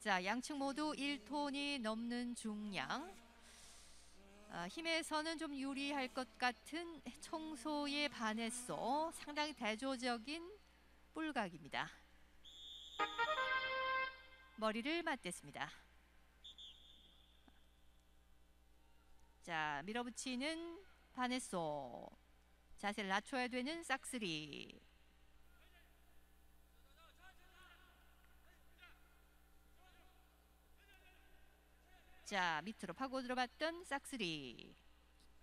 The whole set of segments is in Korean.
자, 양측 모두 1톤이 넘는 중량. 힘에서는 좀 유리할 것 같은 청소에 반해서 상당히 대조적인 뿔각입니다. 머리를 맞댔습니다. 자, 밀어붙이는 반해소. 자세를 낮춰야 되는 싹쓸이. 자, 밑으로 파고 들어봤던 싹쓸이.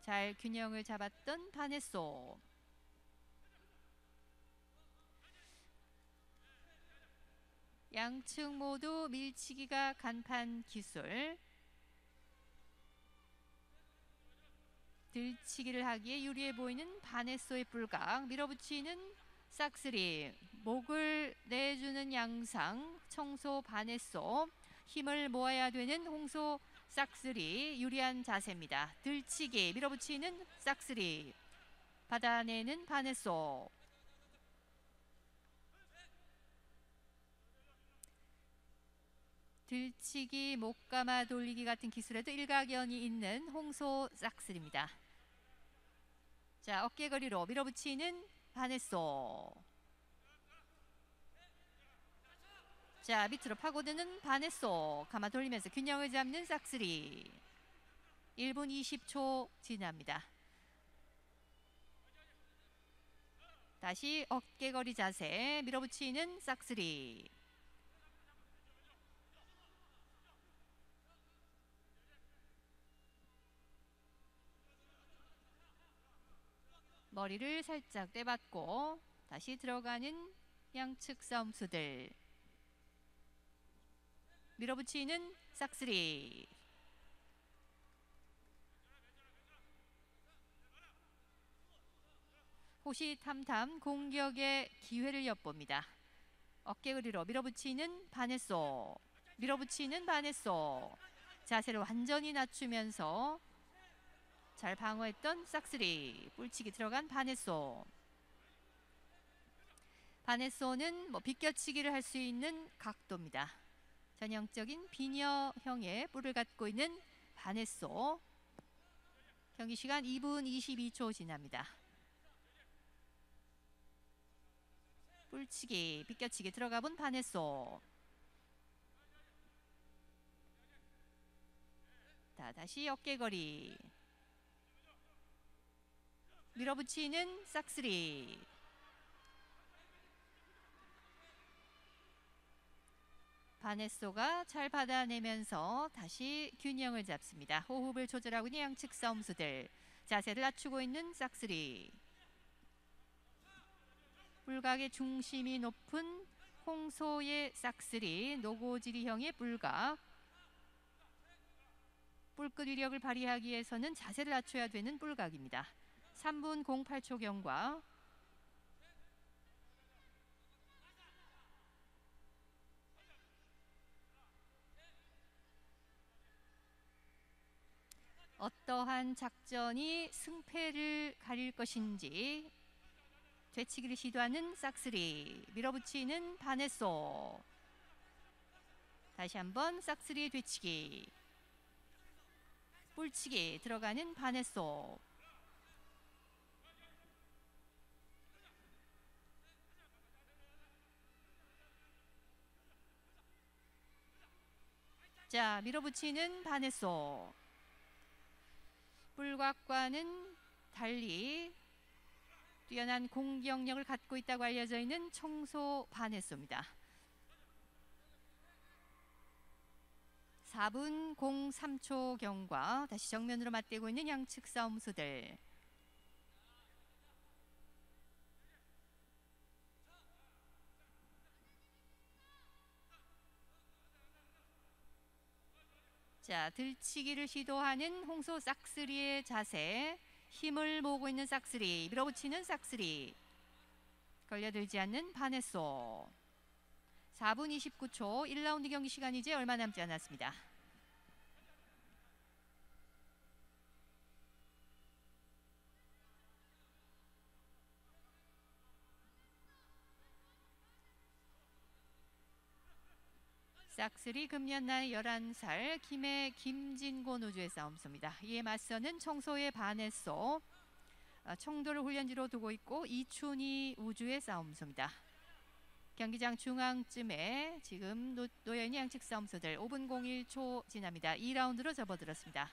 잘 균형을 잡았던 반해소. 양측 모두 밀치기가 간판 기술. 들치기를 하기에 유리해 보이는 반해소의 뿔각. 밀어붙이는 싹쓸이. 목을 내주는 양상. 청소 반해소. 힘을 모아야 되는 홍소 싹쓸이. 유리한 자세입니다. 들치기. 밀어붙이는 싹쓸이. 받아내는 반해소. 들치기, 목 감아 돌리기 같은 기술에도 일가견이 있는 홍소 싹쓸이입니다. 자, 어깨거리로 밀어붙이는 반해소. 자, 밑으로 파고드는 반해소. 감아 돌리면서 균형을 잡는 싹쓸이. 1분 20초 지납니다. 다시 어깨거리 자세. 밀어붙이는 싹쓸이. 머리를 살짝 떼받고 다시 들어가는 양측 싸움수들. 밀어붙이는 싹쓸이. 호시탐탐 공격의 기회를 엿봅니다. 어깨그리로 밀어붙이는 반해소. 밀어붙이는 반해소. 자세를 완전히 낮추면서 잘 방어했던 싹쓸이. 뿔치기 들어간 반해소. 반해소는 비껴치기를 할 수 있는 각도입니다. 전형적인 비녀형의 뿔을 갖고 있는 반해소. 경기 시간 2분 22초 지납니다. 뿔치기, 비껴치기 들어가 본 반해소. 자, 다시 어깨거리. 밀어붙이는 싹쓸이. 반해소가 잘 받아내면서 다시 균형을 잡습니다. 호흡을 조절하고 있는 양측 싸움수들. 자세를 낮추고 있는 싹쓸이. 뿔각의 중심이 높은 홍소의 싹쓸이. 노고지리형의 뿔각. 뿔끝 위력을 발휘하기 위해서는 자세를 낮춰야 되는 뿔각입니다. 3분 08초 경과. 어떠한 작전이 승패를 가릴 것인지 되치기를 시도하는 싹쓸이. 밀어붙이는 반해소. 다시 한번 싹쓸이 되치기. 뿔치기 들어가는 반해소. 자, 밀어붙이는 반해소. 뿔각과는 달리 뛰어난 공격력을 갖고 있다고 알려져 있는 청소 반해소입니다. 4분 03초 경과. 다시 정면으로 맞대고 있는 양측 싸움수들. 자, 들치기를 시도하는 홍소 싹쓸이의 자세. 힘을 모으고 있는 싹쓸이. 밀어붙이는 싹쓸이. 걸려들지 않는 반해소. 4분 29초. 1라운드 경기 시간이 이제 얼마 남지 않았습니다. 싹쓸이 금년 나이 11살 김해 김진곤 우주의 싸움소입니다. 이에 맞서는 청소의 바네소, 청도를 훈련지로 두고 있고 이춘희 우주의 싸움소입니다. 경기장 중앙쯤에 지금 놓여있는 양측 싸움소들 5분 01초 지납니다. 2라운드로 접어들었습니다.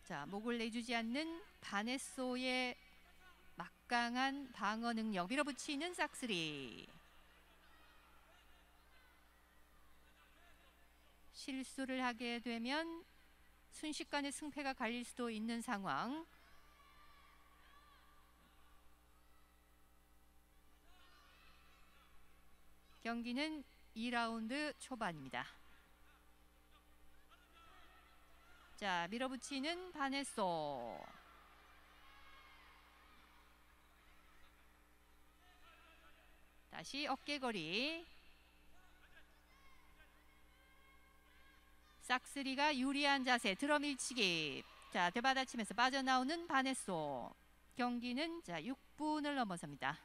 자, 목을 내주지 않는 바네소의 막강한 방어 능력, 밀어붙이는 싹쓸이. 실수를 하게 되면 순식간에 승패가 갈릴 수도 있는 상황. 경기는 2라운드 초반입니다. 자, 밀어붙이는 바네소. 다시 어깨거리. 싹쓸이가 유리한 자세, 들어밀치기. 자, 되받아치면서 빠져나오는 바네소. 경기는 자 6분을 넘어섭니다.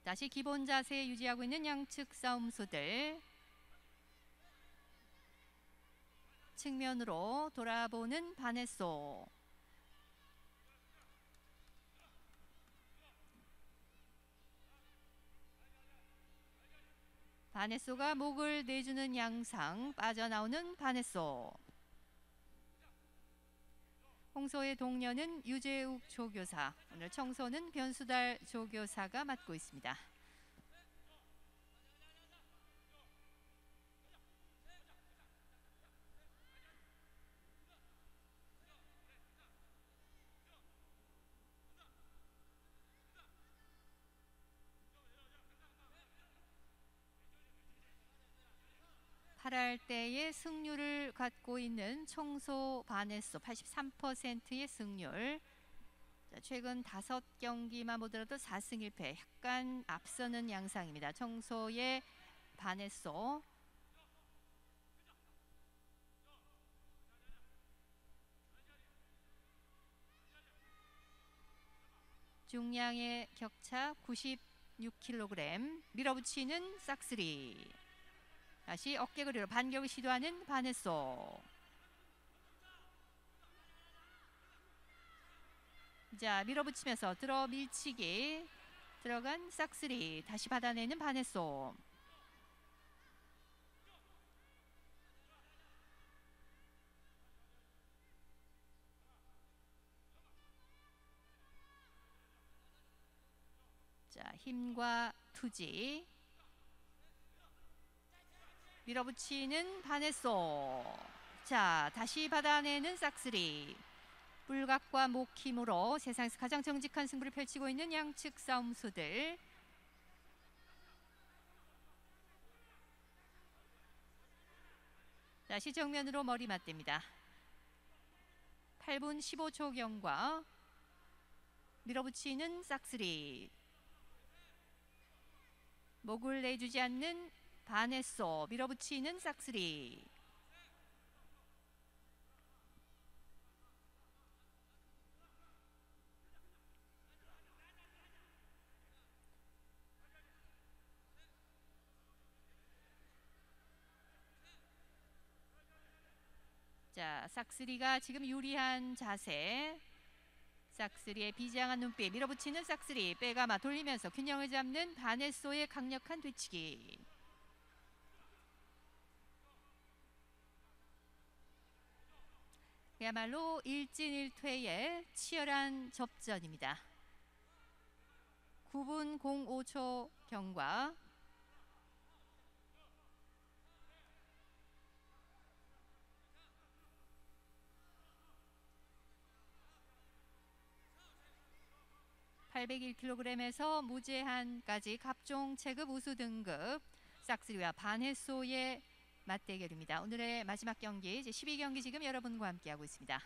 다시 기본 자세 유지하고 있는 양측 싸움소들. 측면으로 돌아보는 바네소. 바네소가 목을 내주는 양상, 빠져나오는 바네소. 홍소의 동료는 유재욱 조교사, 오늘 청소는 변수달 조교사가 맡고 있습니다. 팔할대의 승률을 갖고 있는 청소 바네소 83%의 승률. 자, 최근 5경기만 보더라도 4승 1패, 약간 앞서는 양상입니다. 청소의 바네소. 중량의 격차 96kg. 밀어붙이는 싹쓸이. 다시 어깨거리로 반격을 시도하는 바네소. 자, 밀어붙이면서 들어 밀치기. 들어간 싹쓸이. 다시 받아내는 바네소. 자, 힘과 투지. 밀어붙이는 바네소. 자, 다시 받아내는 싹쓸이. 뿔각과 목 힘으로 세상에서 가장 정직한 승부를 펼치고 있는 양측 싸움소들. 다시 정면으로 머리 맞댑니다. 8분 15초 경과. 밀어붙이는 싹쓸이. 목을 내주지 않는 바네소. 밀어붙이는 싹쓸이. 자, 싹쓸이가 지금 유리한 자세. 싹쓸이의 비장한 눈빛. 밀어붙이는 싹쓸이. 빼가마 돌리면서 균형을 잡는 바네소의 강력한 뒤치기. 그야말로 일진일퇴의 치열한 접전입니다. 9분 05초 경과. (801kg에서) 무제한까지 갑종 체급 우수 등급 싹쓸이와 바네소의 맞대결입니다. 오늘의 마지막 경기, 이제 12경기 지금 여러분과 함께하고 있습니다.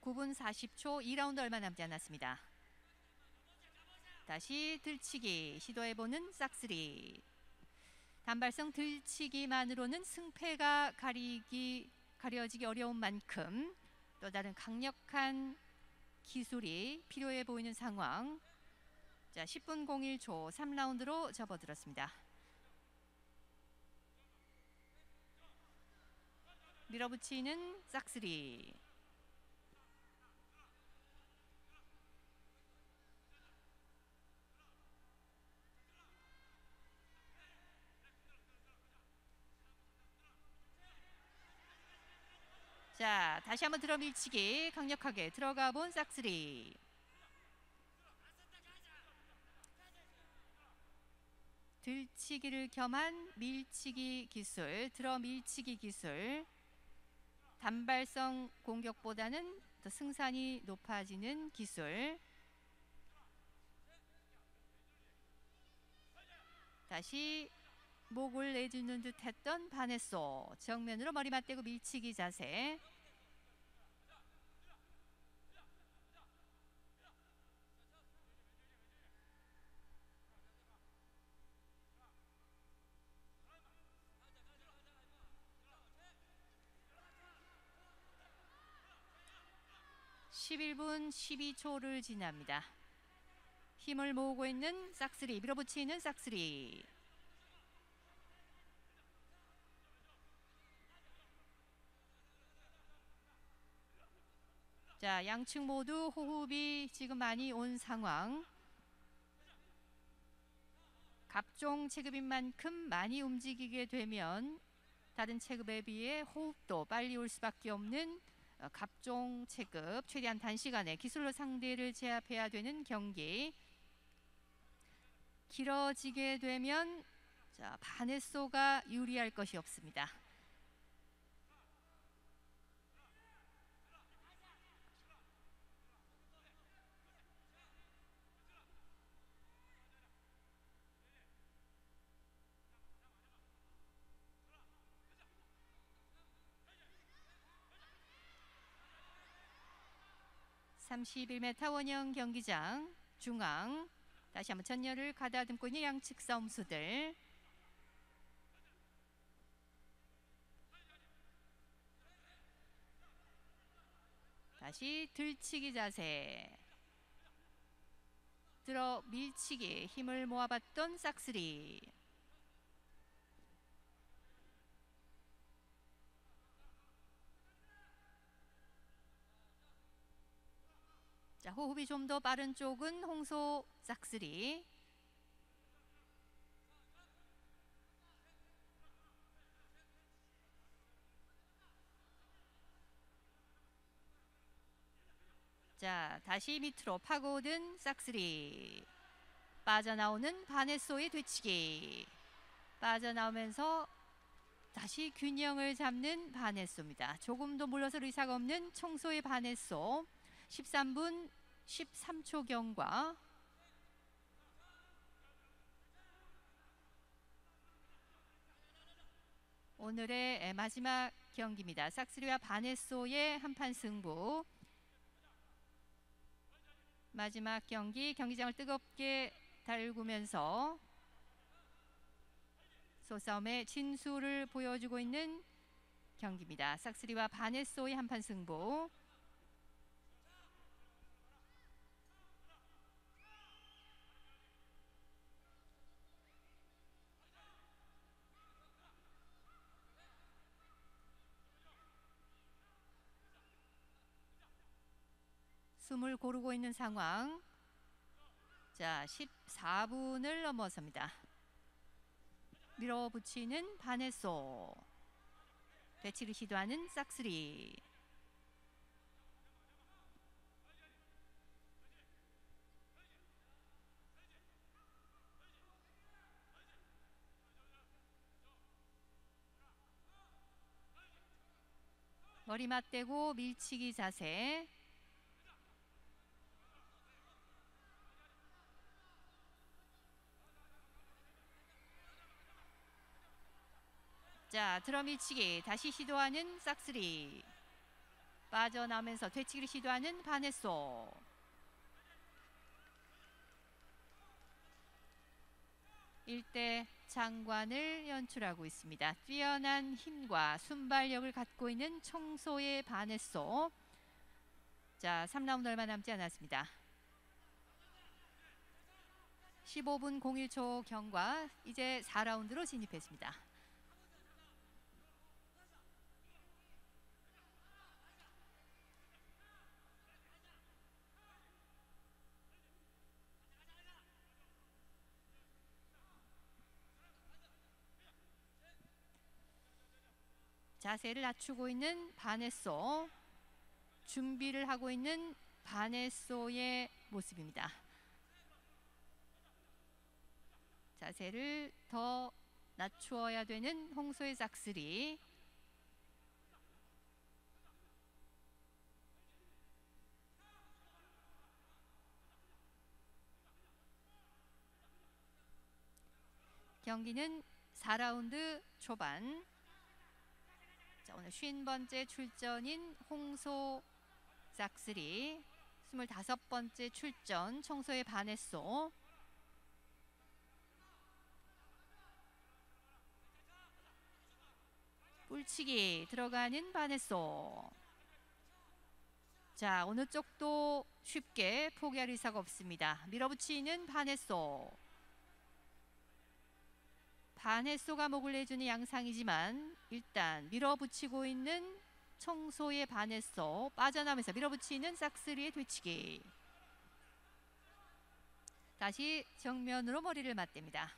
(9분 40초) 2라운드 얼마 남지 않았습니다. 다시 들치기 시도해보는 싹쓸이. 단발성 들치기만으로는 승패가 가려지기 어려운 만큼 또 다른 강력한 기술이 필요해 보이는 상황. 자, 10분 01초 3라운드로 접어들었습니다. 밀어붙이는 싹쓸이. 자, 다시 한번 들어 밀치기 강력하게 들어가 본 싹쓸이. 들치기를 겸한 밀치기 기술, 들어 밀치기 기술. 단발성 공격보다는 더 승산이 높아지는 기술. 다시 목을 내주는 듯 했던 바네소. 정면으로 머리 맞대고 밀치기 자세. (11분 12초를) 지납니다. 힘을 모으고 있는 싹쓸이, 밀어붙이는 싹쓸이. 자, 양측 모두 호흡이 지금 많이 온 상황. 갑종 체급인 만큼 많이 움직이게 되면 다른 체급에 비해 호흡도 빨리 올 수밖에 없는 갑종 체급. 최대한 단시간에 기술로 상대를 제압해야 되는 경기. 길어지게 되면 자, 바네소가 유리할 것이 없습니다. (31m) 원형 경기장 중앙. 다시 한번 전열을 가다듬고 있는 양측 싸움수들. 다시 들치기 자세. 들어 밀치기 힘을 모아봤던 싹쓸이. 자, 호흡이 좀 더 빠른 쪽은 홍소 싹쓸이. 자, 다시 밑으로 파고든 싹쓸이. 빠져나오는 바네소의 되치기. 빠져나오면서 다시 균형을 잡는 바네소입니다. 조금도 물러설 의사가 없는 청소의 바네소. 13분 13초 경과. 오늘의 마지막 경기입니다. 싹쓸이와 바네소의 한판 승부. 마지막 경기, 경기장을 뜨겁게 달구면서 소싸움의 진수를 보여주고 있는 경기입니다. 싹쓸이와 바네소의 한판 승부. 숨을 고르고 있는 상황. 자, 14분을 넘어섭니다. 밀어붙이는 바네소. 되치를 시도하는 싹쓸이. 머리 맞대고 밀치기 자세. 자, 들어 밀치기 다시 시도하는 싹쓸이. 빠져나오면서 되치기를 시도하는 바네소. 일대 장관을 연출하고 있습니다. 뛰어난 힘과 순발력을 갖고 있는 청소의 바네소. 자, 3라운드 얼마 남지 않았습니다. 15분 01초 경과, 이제 4라운드로 진입했습니다. 자세를 낮추고 있는 바네소, 준비를 하고 있는 바네소의 모습입니다. 자세를 더 낮추어야 되는 홍소의 싹쓸이. 경기는 4라운드 초반. 자, 오늘 50번째 출전인 홍소 싹쓸이, 25번째 출전 청소의 바네소. 뿔치기 들어가는 바네소. 자, 어느 쪽도 쉽게 포기할 의사가 없습니다. 밀어붙이는 바네소. 바네소가 목을 내주는 양상이지만 일단 밀어붙이고 있는 청소의 바네소, 빠져나오면서 밀어붙이는 싹쓸이의 뒤치기. 다시 정면으로 머리를 맞댑니다.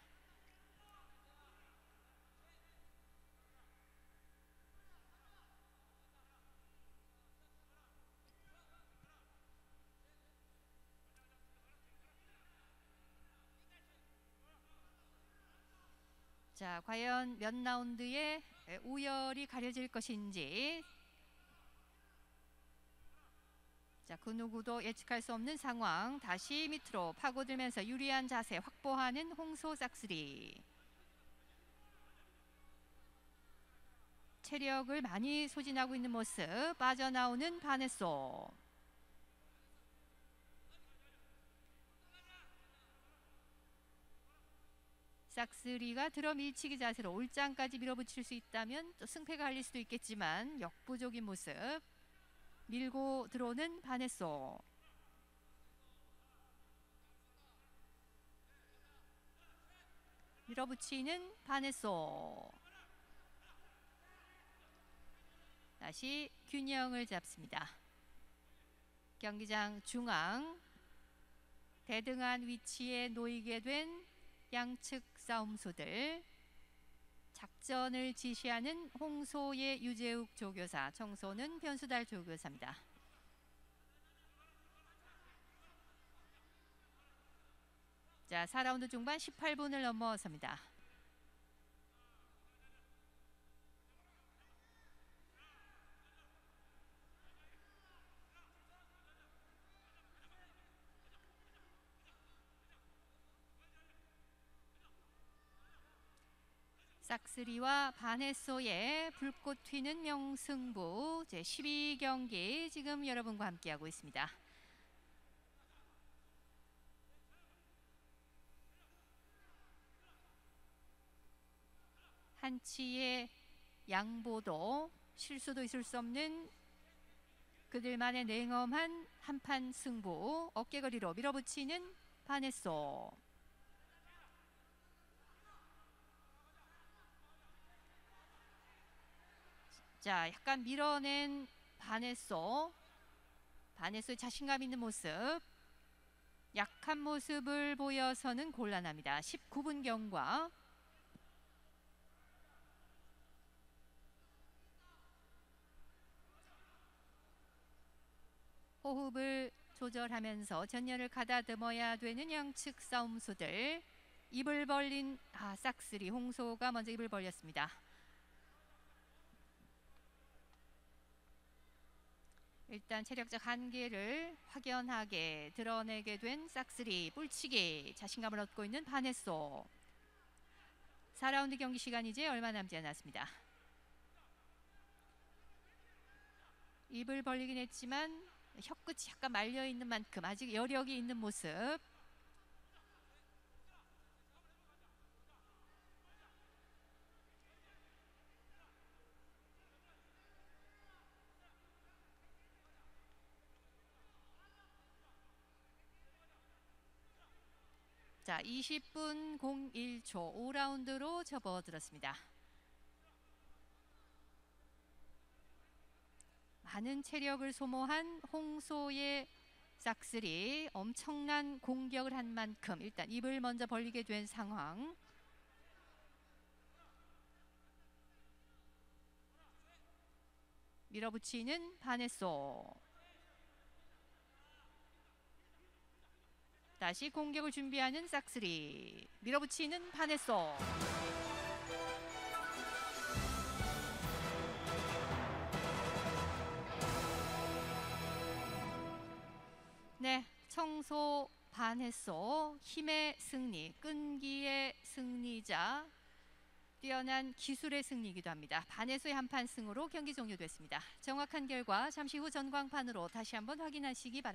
자, 과연 몇 라운드에 우열이 가려질 것인지. 자, 그 누구도 예측할 수 없는 상황. 다시 밑으로 파고들면서 유리한 자세 확보하는 홍소 싹쓸이. 체력을 많이 소진하고 있는 모습. 빠져나오는 바네소. 싹쓸이가 들어 밀치기 자세로 올장까지 밀어붙일 수 있다면 또 승패가 갈릴 수도 있겠지만 역부족인 모습. 밀고 들어오는 바네소. 밀어붙이는 바네소. 다시 균형을 잡습니다. 경기장 중앙 대등한 위치에 놓이게 된 양측 싸움소들. 작전을 지시하는 홍소의 유재욱 조교사, 청소는 변수달 조교사입니다. 자, 4라운드 중반 18분을 넘어섭니다. 싹쓸이와 바네소의 불꽃 튀는 명승부 제12경기 지금 여러분과 함께하고 있습니다. 한치의 양보도 실수도 있을 수 없는 그들만의 냉엄한 한판 승부. 어깨거리로 밀어붙이는 바네소. 자, 약간 밀어낸 바네소. 바네소의 자신감 있는 모습. 약한 모습을 보여서는 곤란합니다. 19분 경과. 호흡을 조절하면서 전열을 가다듬어야 되는 양측 싸움수들. 입을 벌린 싹쓸이 홍소가 먼저 입을 벌렸습니다. 일단 체력적 한계를 확연하게 드러내게 된 싹쓸이. 뿔치기 자신감을 얻고 있는 바네소. 4라운드 경기 시간 이제 얼마 남지 않았습니다. 입을 벌리긴 했지만 혀끝이 약간 말려있는 만큼 아직 여력이 있는 모습. 자, 20분 01초 5라운드로 접어들었습니다. 많은 체력을 소모한 홍소의 싹쓸이, 엄청난 공격을 한 만큼 일단 입을 먼저 벌리게 된 상황. 밀어붙이는 바네소. 다시 공격을 준비하는 싹쓸이. 밀어붙이는 바네소. 네, 청소 바네소 힘의 승리, 끈기의 승리자, 뛰어난 기술의 승리이기도 합니다. 바네소의 한판 승으로 경기 종료됐습니다. 정확한 결과 잠시 후 전광판으로 다시 한번 확인하시기 바랍니다.